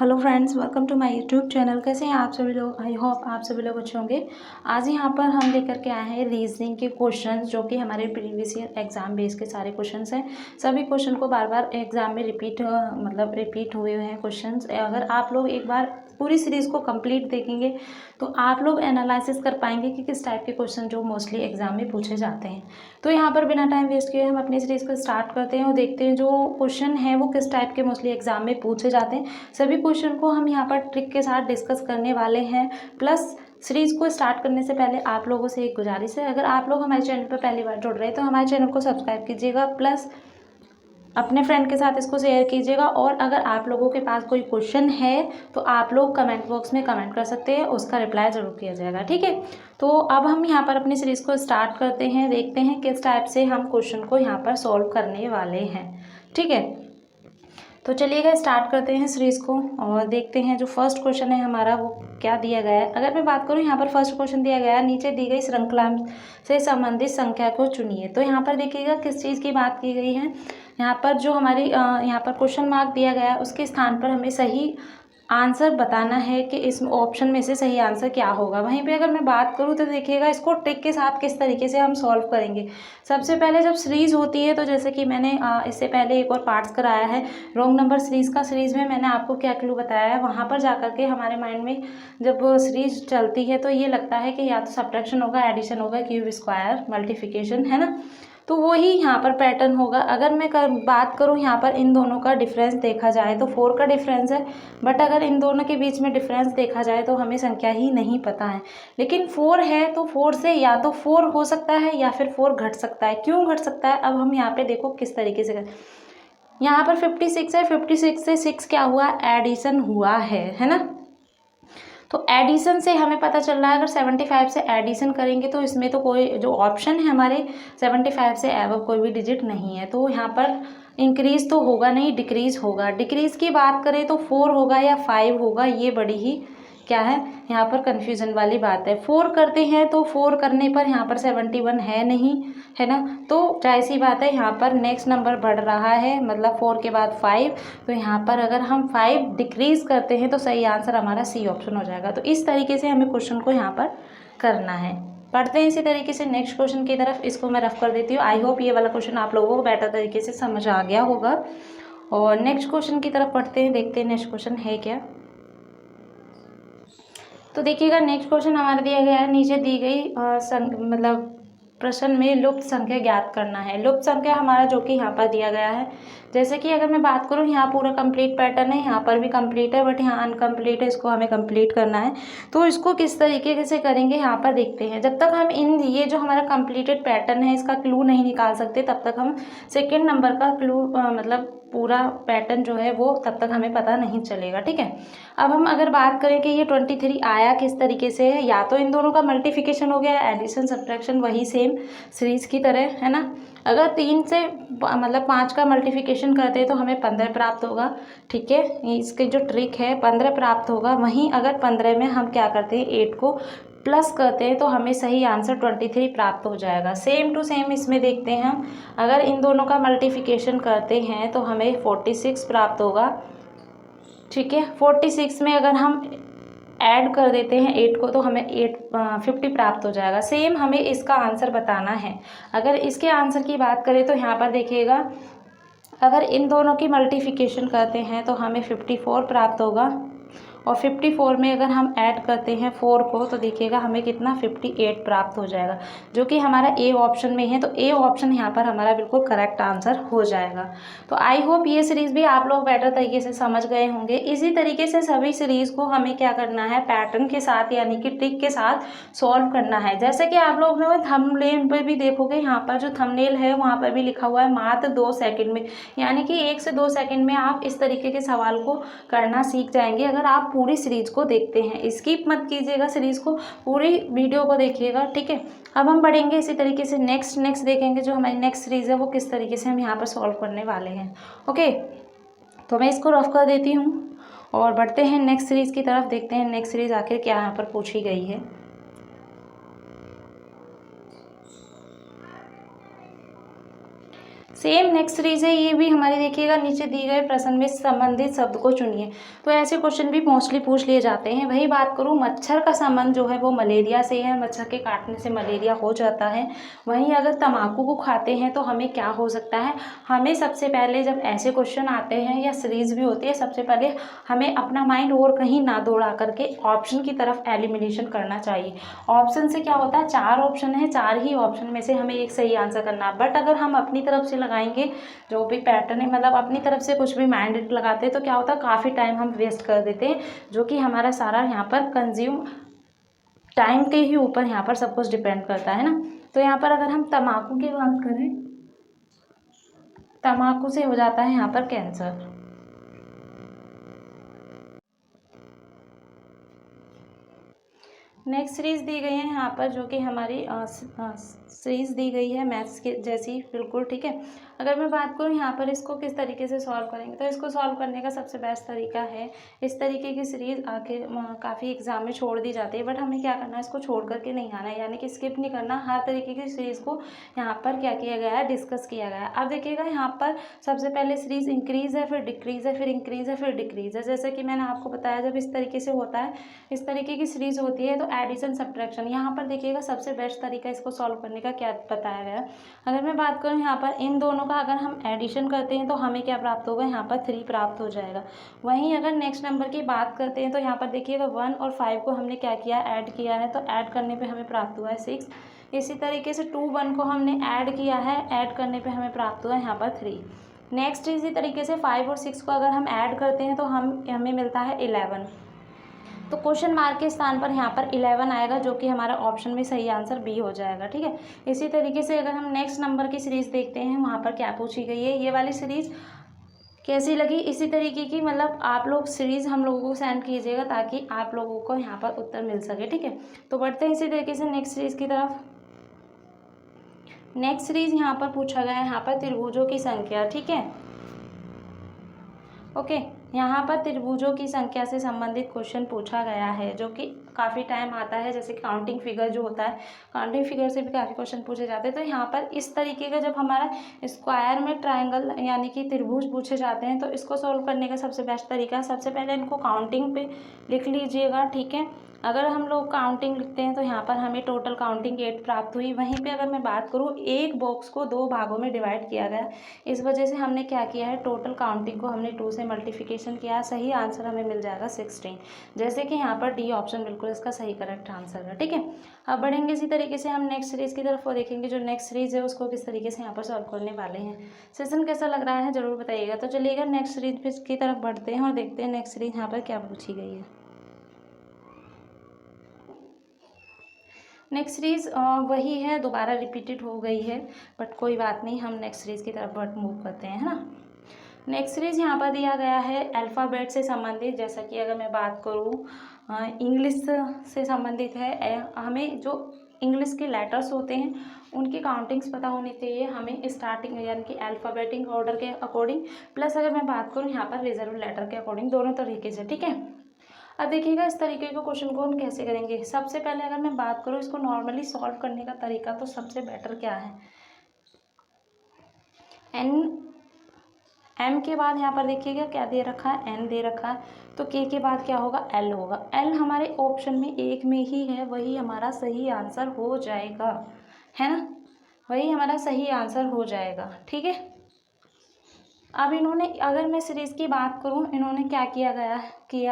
Hello friends, welcome to my YouTube channel. कैसे हैं आप सभी लोग? आई होप आप सभी लोग अच्छे होंगे। आज यहाँ पर हम लेकर के आए हैं रीजनिंग के क्वेश्चंस, जो कि हमारे प्रीवियस ईयर एग्जाम बेस के सारे क्वेश्चंस हैं। सभी क्वेश्चन को बार बार एग्जाम में रिपीट हुए हैं क्वेश्चंस। अगर आप लोग एक बार पूरी सीरीज़ को कंप्लीट देखेंगे तो आप लोग एनालिसिस कर पाएंगे कि किस टाइप के क्वेश्चन जो मोस्टली एग्जाम में पूछे जाते हैं। तो यहाँ पर बिना टाइम वेस्ट किए हम अपनी सीरीज़ को स्टार्ट करते हैं और देखते हैं जो क्वेश्चन है वो किस टाइप के मोस्टली एग्जाम में पूछे जाते हैं। सभी क्वेश्चन को हम यहाँ पर ट्रिक के साथ डिस्कस करने वाले हैं। प्लस सीरीज़ को स्टार्ट करने से पहले आप लोगों से एक गुजारिश है, अगर आप लोग हमारे चैनल पर पहली बार जुड़ रहे हैं तो हमारे चैनल को सब्सक्राइब कीजिएगा, प्लस अपने फ्रेंड के साथ इसको शेयर कीजिएगा। और अगर आप लोगों के पास कोई क्वेश्चन है तो आप लोग कमेंट बॉक्स में कमेंट कर सकते हैं, उसका रिप्लाई ज़रूर किया जाएगा, ठीक है। तो अब हम यहाँ पर अपनी सीरीज़ को स्टार्ट करते हैं, देखते हैं किस टाइप से हम क्वेश्चन को यहाँ पर सॉल्व करने वाले हैं, ठीक है। तो चलिएगा स्टार्ट करते हैं सीरीज़ को और देखते हैं जो फर्स्ट क्वेश्चन है हमारा वो क्या दिया गया है। अगर मैं बात करूँ यहाँ पर फर्स्ट क्वेश्चन दिया गया है, नीचे दी गई श्रृंखला से संबंधित संख्या को चुनिए। तो यहाँ पर देखिएगा किस चीज़ की बात की गई है। यहाँ पर जो हमारी यहाँ पर क्वेश्चन मार्क दिया गया है उसके स्थान पर हमें सही आंसर बताना है कि इस ऑप्शन में से सही आंसर क्या होगा। वहीं पे अगर मैं बात करूँ तो देखिएगा इसको ट्रिक के साथ किस तरीके से हम सॉल्व करेंगे। सबसे पहले जब सीरीज़ होती है तो जैसे कि मैंने इससे पहले एक और पार्ट्स कराया है रोंग नंबर सीरीज़ का। सीरीज़ में मैंने आपको क्या क्लू बताया है, वहाँ पर जाकर के हमारे माइंड में जब सीरीज़ चलती है तो ये लगता है कि या तो सब्ट्रैक्शन होगा, एडिशन होगा, क्यूब स्क्वायर, मल्टीप्लिकेशन, है ना। तो वही यहाँ पर पैटर्न होगा। अगर मैं बात करूँ यहाँ पर इन दोनों का डिफरेंस देखा जाए तो 4 का डिफरेंस है, बट अगर इन दोनों के बीच में डिफरेंस देखा जाए तो हमें संख्या ही नहीं पता है। लेकिन 4 है तो 4 से या तो 4 हो सकता है या फिर 4 घट सकता है। क्यों घट सकता है, अब हम यहाँ पे देखो किस तरीके से यहाँ पर 56 है, 56 से 6 क्या हुआ, एडिशन हुआ है ना। तो एडिशन से हमें पता चल रहा है अगर 75 से एडिशन करेंगे तो इसमें तो कोई जो ऑप्शन है हमारे 75 से एबव कोई भी डिजिट नहीं है, तो यहाँ पर इंक्रीज तो होगा नहीं, डिक्रीज होगा। डिक्रीज की बात करें तो 4 होगा या 5 होगा, ये बड़ी ही क्या है यहाँ पर कन्फ्यूज़न वाली बात है। 4 करते हैं तो 4 करने पर यहाँ पर 71 है नहीं, है ना। तो जाहिर सी बात है यहाँ पर नेक्स्ट नंबर बढ़ रहा है, मतलब 4 के बाद 5। तो यहाँ पर अगर हम 5 डिक्रीज करते हैं तो सही आंसर हमारा सी ऑप्शन हो जाएगा। तो इस तरीके से हमें क्वेश्चन को यहाँ पर करना है। पढ़ते हैं इसी तरीके से नेक्स्ट क्वेश्चन की तरफ। इसको मैं रफ कर देती हूँ। आई होप ये वाला क्वेश्चन आप लोगों को बेटर तरीके से समझ आ गया होगा। और नेक्स्ट क्वेश्चन की तरफ पढ़ते हैं, देखते हैं नेक्स्ट क्वेश्चन है क्या। तो देखिएगा नेक्स्ट क्वेश्चन हमारा दिया गया है, नीचे दी गई मतलब प्रश्न में लुप्त संख्या ज्ञात करना है। लुप्त संख्या हमारा जो कि यहाँ पर दिया गया है, जैसे कि अगर मैं बात करूँ यहाँ पूरा कंप्लीट पैटर्न है, यहाँ पर भी कंप्लीट है बट यहाँ अनकम्प्लीट है, इसको हमें कंप्लीट करना है। तो इसको किस तरीके से करेंगे यहाँ पर देखते हैं। जब तक हम ये जो हमारा कंप्लीटेड पैटर्न है इसका क्लू नहीं निकाल सकते तब तक हम सेकेंड नंबर का क्लू मतलब पूरा पैटर्न जो है वो तब तक हमें पता नहीं चलेगा, ठीक है। अब हम अगर बात करें कि ये 23 आया किस तरीके से है, या तो इन दोनों का मल्टीप्लिकेशन हो गया, एडिशन सब्ट्रैक्शन वही सेम सीरीज की तरह, है ना। अगर 3 से मतलब 5 का मल्टीप्लिकेशन करते हैं तो हमें 15 प्राप्त होगा, ठीक है। इसकी जो ट्रिक है 15 प्राप्त होगा। वहीं अगर 15 में हम क्या करते हैं 8 को प्लस करते हैं तो हमें सही आंसर 23 प्राप्त हो जाएगा। सेम टू सेम इसमें देखते हैं हम, अगर इन दोनों का मल्टीप्लिकेशन करते हैं तो हमें 46 प्राप्त होगा, ठीक है। 46 में अगर हम ऐड कर देते हैं 8 को तो हमें 50 प्राप्त हो जाएगा। सेम हमें इसका आंसर बताना है। अगर इसके आंसर की बात करें तो यहाँ पर देखिएगा अगर इन दोनों की मल्टीप्लिकेशन करते हैं तो हमें 54 प्राप्त होगा, और 54 में अगर हम ऐड करते हैं 4 को तो देखिएगा हमें कितना 58 प्राप्त हो जाएगा, जो कि हमारा ए ऑप्शन में है। तो ए ऑप्शन यहाँ पर हमारा बिल्कुल करेक्ट आंसर हो जाएगा। तो आई होप ये सीरीज़ भी आप लोग बेटर तरीके से समझ गए होंगे। इसी तरीके से सभी सीरीज़ को हमें क्या करना है, पैटर्न के साथ यानी कि ट्रिक के साथ सॉल्व करना है। जैसे कि आप लोग थंबनेल पर भी देखोगे, यहाँ पर जो थंबनेल है वहाँ पर भी लिखा हुआ है मात्र 2 सेकंड में, यानी कि 1 से 2 सेकंड में आप इस तरीके के सवाल को करना सीख जाएंगे अगर आप पूरी सीरीज़ को देखते हैं। स्किप मत कीजिएगा, सीरीज़ को पूरी वीडियो को देखिएगा, ठीक है। अब हम बढ़ेंगे इसी तरीके से नेक्स्ट देखेंगे जो हमारी नेक्स्ट सीरीज़ है वो किस तरीके से हम यहाँ पर सॉल्व करने वाले हैं, ओके। तो मैं इसको रफ कर देती हूँ और बढ़ते हैं नेक्स्ट सीरीज़ की तरफ, देखते हैं नेक्स्ट सीरीज़ आखिर क्या यहाँ पर पूछी गई है। सेम नेक्स्ट सीरीज है ये भी हमारी, देखिएगा नीचे दिए गए प्रश्न में संबंधित शब्द को चुनिए। तो ऐसे क्वेश्चन भी मोस्टली पूछ लिए जाते हैं। वही बात करूँ, मच्छर का संबंध जो है वो मलेरिया से है, मच्छर के काटने से मलेरिया हो जाता है। वहीं अगर तम्बाकू को खाते हैं तो हमें क्या हो सकता है, हमें सबसे पहले जब ऐसे क्वेश्चन आते हैं या सीरीज भी होती है, सबसे पहले हमें अपना माइंड और कहीं ना दौड़ा करके ऑप्शन की तरफ एलिमिनेशन करना चाहिए। ऑप्शन से क्या होता है, 4 ऑप्शन है, 4 ही ऑप्शन में से हमें एक सही आंसर करना। बट अगर हम अपनी तरफ से लगाएंगे जो भी पैटर्न है, मतलब अपनी तरफ से कुछ भी माइंड लगाते हैं, तो क्या होता है, काफ़ी टाइम हम वेस्ट कर देते हैं, जो कि हमारा सारा यहाँ पर कंज्यूम टाइम के ही ऊपर यहाँ पर सब कुछ डिपेंड करता है ना। तो यहाँ पर अगर हम तम्बाकू की बात करें, तम्बाकू से हो जाता है यहाँ पर कैंसर। नेक्स्ट सीरीज़ दी गई है यहाँ पर, जो कि हमारी सीरीज़ दी गई है मैथ्स के जैसी, बिल्कुल ठीक है। अगर मैं बात करूँ यहाँ पर इसको किस तरीके से सॉल्व करेंगे, तो इसको सॉल्व करने का सबसे बेस्ट तरीका है, इस तरीके की सीरीज़ आके काफ़ी एग्जाम में छोड़ दी जाती है, बट हमें क्या करना है, इसको छोड़ करके नहीं आना है, यानी कि स्किप नहीं करना। हर तरीके की सीरीज़ को यहाँ पर क्या किया गया है, डिस्कस किया गया है। अब देखिएगा यहाँ पर सबसे पहले सीरीज़ इंक्रीज़ है, फिर डिक्रीज़ है, फिर इंक्रीज़ है, फिर डिक्रीज़ है। जैसे कि मैंने आपको बताया, जब इस तरीके से होता है, इस तरीके की सीरीज़ होती है, तो एडिशन सब्ट्रैक्शन, यहाँ पर देखिएगा सबसे बेस्ट तरीका इसको सॉल्व करने का क्या बताया गया है। अगर मैं बात करूँ यहाँ पर इन दोनों का अगर हम एडिशन करते हैं तो हमें क्या प्राप्त होगा, यहाँ पर 3 प्राप्त हो जाएगा। वहीं अगर नेक्स्ट नंबर की बात करते हैं तो यहाँ पर देखिएगा 1 और 5 को हमने क्या किया, ऐड किया है, तो ऐड करने पे हमें प्राप्त हुआ है 6। इसी तरीके से 2 1 को हमने ऐड किया है, ऐड करने पे हमें प्राप्त हुआ है यहाँ पर 3। नेक्स्ट इसी तरीके से 5 और 6 को अगर हम ऐड करते हैं तो हमें मिलता है 11। तो क्वेश्चन मार्क के स्थान पर यहाँ पर 11 आएगा, जो कि हमारा ऑप्शन में सही आंसर बी हो जाएगा, ठीक है। इसी तरीके से अगर हम नेक्स्ट नंबर की सीरीज़ देखते हैं, वहाँ पर क्या पूछी गई है, ये वाली सीरीज़ कैसी लगी, इसी तरीके की मतलब आप लोग सीरीज़ हम लोगों को सेंड कीजिएगा, ताकि आप लोगों को यहाँ पर उत्तर मिल सके, ठीक है। तो बढ़ते हैं इसी तरीके से नेक्स्ट सीरीज़ की तरफ। नेक्स्ट सीरीज़ यहाँ पर पूछा गया है, यहाँ पर त्रिभुजों की संख्या, ठीक है, ओके। यहाँ पर त्रिभुजों की संख्या से संबंधित क्वेश्चन पूछा गया है, जो कि काफ़ी टाइम आता है। जैसे काउंटिंग फिगर जो होता है, काउंटिंग फिगर से भी काफ़ी क्वेश्चन पूछे जाते हैं। तो यहाँ पर इस तरीके का जब हमारा स्क्वायर में ट्रायंगल यानी कि त्रिभुज पूछे जाते हैं, तो इसको सॉल्व करने का सबसे बेस्ट तरीका है, सबसे पहले इनको काउंटिंग पे लिख लीजिएगा, ठीक है। अगर हम लोग काउंटिंग लिखते हैं तो यहाँ पर हमें टोटल काउंटिंग 8 प्राप्त हुई। वहीं पे अगर मैं बात करूँ, एक बॉक्स को 2 भागों में डिवाइड किया गया, इस वजह से हमने क्या किया है, टोटल काउंटिंग को हमने 2 से मल्टीप्लिकेशन किया। सही आंसर हमें मिल जाएगा 16, जैसे कि यहाँ पर डी ऑप्शन बिल्कुल इसका सही करेक्ट आंसर है, ठीक है। अब बढ़ेंगे इसी तरीके से हम नेक्स्ट सीरीज़ की तरफ, और देखेंगे जो नेक्स्ट सीरीज़ है उसको किस तरीके से यहाँ पर सॉल्व करने वाले हैं। सेशन कैसा लग रहा है ज़रूर बताइएगा। तो चलिएगा नेक्स्ट सीरीज की तरफ बढ़ते हैं और देखते हैं नेक्स्ट सीरीज यहाँ पर क्या पूछी गई है। नेक्स्ट सीरीज़ वही है, दोबारा रिपीटेड हो गई है, बट कोई बात नहीं, हम नेक्स्ट सीरीज़ की तरफ बढ़ मूव करते हैं, है ना। नेक्स्ट सीरीज़ यहाँ पर दिया गया है अल्फ़ाबेट से संबंधित। जैसा कि अगर मैं बात करूँ इंग्लिश से संबंधित है, हमें जो इंग्लिश के लेटर्स होते हैं उनकी काउंटिंग्स पता होनी चाहिए हमें, स्टार्टिंग यानी कि अल्फ़ाबेटिक ऑर्डर के अकॉर्डिंग, प्लस अगर मैं बात करूँ यहाँ पर रिजर्व लेटर के अकॉर्डिंग, दोनों तरीके से, ठीक है। अब देखिएगा इस तरीके के क्वेश्चन को हम कैसे करेंगे। सबसे पहले अगर मैं बात करूँ इसको नॉर्मली सॉल्व करने का तरीका, तो सबसे बेटर क्या है, एम के बाद यहाँ पर देखिएगा क्या दे रखा है, एन दे रखा है, तो के बाद क्या होगा, एल होगा। एल हमारे ऑप्शन में एक में ही है, वही हमारा सही आंसर हो जाएगा, है ना, वही हमारा सही आंसर हो जाएगा, ठीक है। अब इन्होंने, अगर मैं सीरीज़ की बात करूँ, इन्होंने क्या किया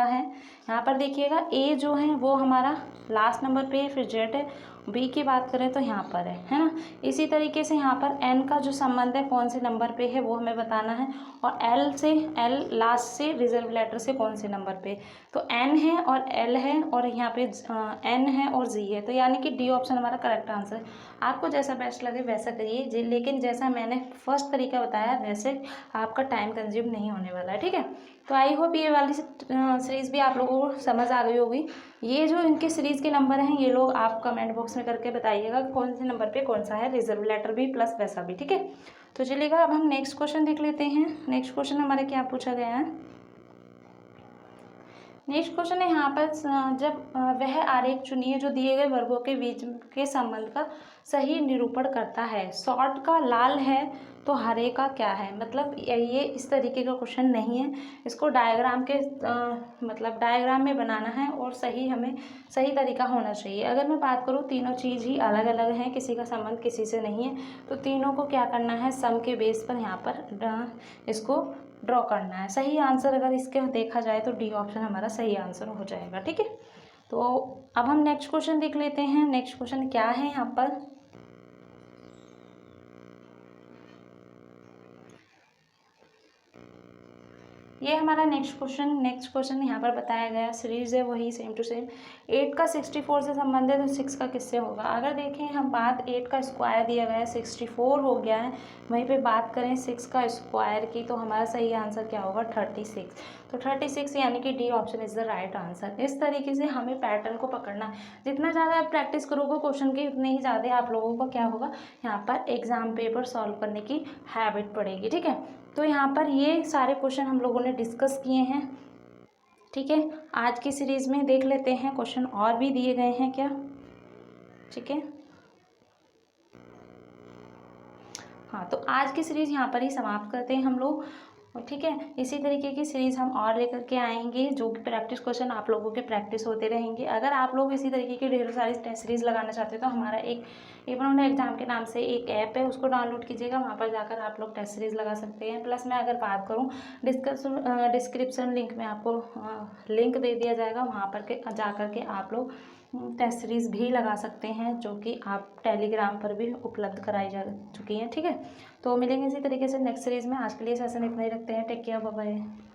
है यहाँ पर देखिएगा, ए जो है वो हमारा लास्ट नंबर पे है, फिर जेड है, बी की बात करें तो यहाँ पर है ना। इसी तरीके से यहाँ पर एन का जो संबंध है कौन से नंबर पे है वो हमें बताना है, और एल लास्ट से रिजर्व लेटर से कौन से नंबर पे, तो एन है और एल है और यहाँ पे एन है और जी है, तो यानी कि डी ऑप्शन हमारा करेक्ट आंसर है। आपको जैसा बेस्ट लगे वैसा करिए, लेकिन जैसा मैंने फर्स्ट तरीका बताया वैसे आपका टाइम कंज्यूम नहीं होने वाला है, ठीक है। तो आई होप ये वाली सीरीज़ भी आप लोगों को समझ आ गई होगी। ये जो इनके सीरीज़ के नंबर हैं ये लोग आप कमेंट बॉक्स में करके बताइएगा कौन से नंबर पे कौन सा है, रिजर्व लेटर भी प्लस वैसा भी, ठीक है। तो चलिएगा अब हम नेक्स्ट क्वेश्चन देख लेते हैं। नेक्स्ट क्वेश्चन हमारे क्या पूछा गया है। नेक्स्ट क्वेश्चन है यहाँ पर, जब वह आरेख चुनिए जो दिए गए वर्गों के बीच के संबंध का सही निरूपण करता है। शॉर्ट का लाल है तो हरे का क्या है, मतलब ये इस तरीके का क्वेश्चन नहीं है। इसको डायग्राम के मतलब डायग्राम में बनाना है और हमें सही तरीका होना चाहिए। अगर मैं बात करूँ, तीनों चीज़ ही अलग अलग हैं, किसी का संबंध किसी से नहीं है, तो तीनों को क्या करना है, सम के बेस पर यहाँ पर इसको ड्रॉ करना है। सही आंसर अगर इसके देखा जाए तो डी ऑप्शन हमारा सही आंसर हो जाएगा। ठीक है, तो अब हम नेक्स्ट क्वेश्चन देख लेते हैं। नेक्स्ट क्वेश्चन क्या है यहाँ पर, ये हमारा नेक्स्ट क्वेश्चन यहाँ पर बताया गया सीरीज है वही सेम टू सेम। 8 का 64 से संबंधित है, 6 का किससे होगा। अगर देखें हम बात 8 का स्क्वायर दिया गया है, 64 हो गया है, वहीं पे बात करें 6 का स्क्वायर की, तो हमारा सही आंसर क्या होगा, 36। तो 36 यानी कि D option is the right answer. इस तरीके से हमें पैटर्न को पकड़ना, जितना ज़्यादा आप प्रैक्टिस करोगे क्वेश्चन की, उतने ही ज़्यादा आप लोगों को क्या होगा, यहाँ पर एग्जाम पेपर सॉल्व करने की हैबिट पड़ेगी। ठीक है, तो यहाँ पर ये सारे क्वेश्चन हम लोगों ने डिस्कस किए हैं। ठीक है, आज की सीरीज़ में देख लेते हैं क्वेश्चन और भी दिए गए हैं क्या। ठीक है, हाँ, तो आज की सीरीज़ यहाँ पर ही समाप्त करते हैं हम लोग। ठीक है, इसी तरीके की सीरीज़ हम और लेकर के आएंगे, जो कि प्रैक्टिस क्वेश्चन आप लोगों के प्रैक्टिस होते रहेंगे। अगर आप लोग इसी तरीके की ढेर सारी टेस्ट सीरीज़ लगाना चाहते हैं तो हमारा एक इवन एग्जाम के नाम से एक ऐप है, उसको डाउनलोड कीजिएगा। वहाँ पर जाकर आप लोग टेस्ट सीरीज़ लगा सकते हैं। प्लस मैं अगर बात करूँ, डिस्क्रिप्शन लिंक में आपको लिंक दे दिया जाएगा, वहाँ पर जा कर के आप लोग टेस्ट सीरीज़ भी लगा सकते हैं, जो कि आप टेलीग्राम पर भी उपलब्ध कराई जा चुकी हैं। ठीक है, तो मिलेंगे इसी तरीके से नेक्स्ट सीरीज़ में। आज के लिए सेशन इतना ही रखते हैं। Take care, bye bye.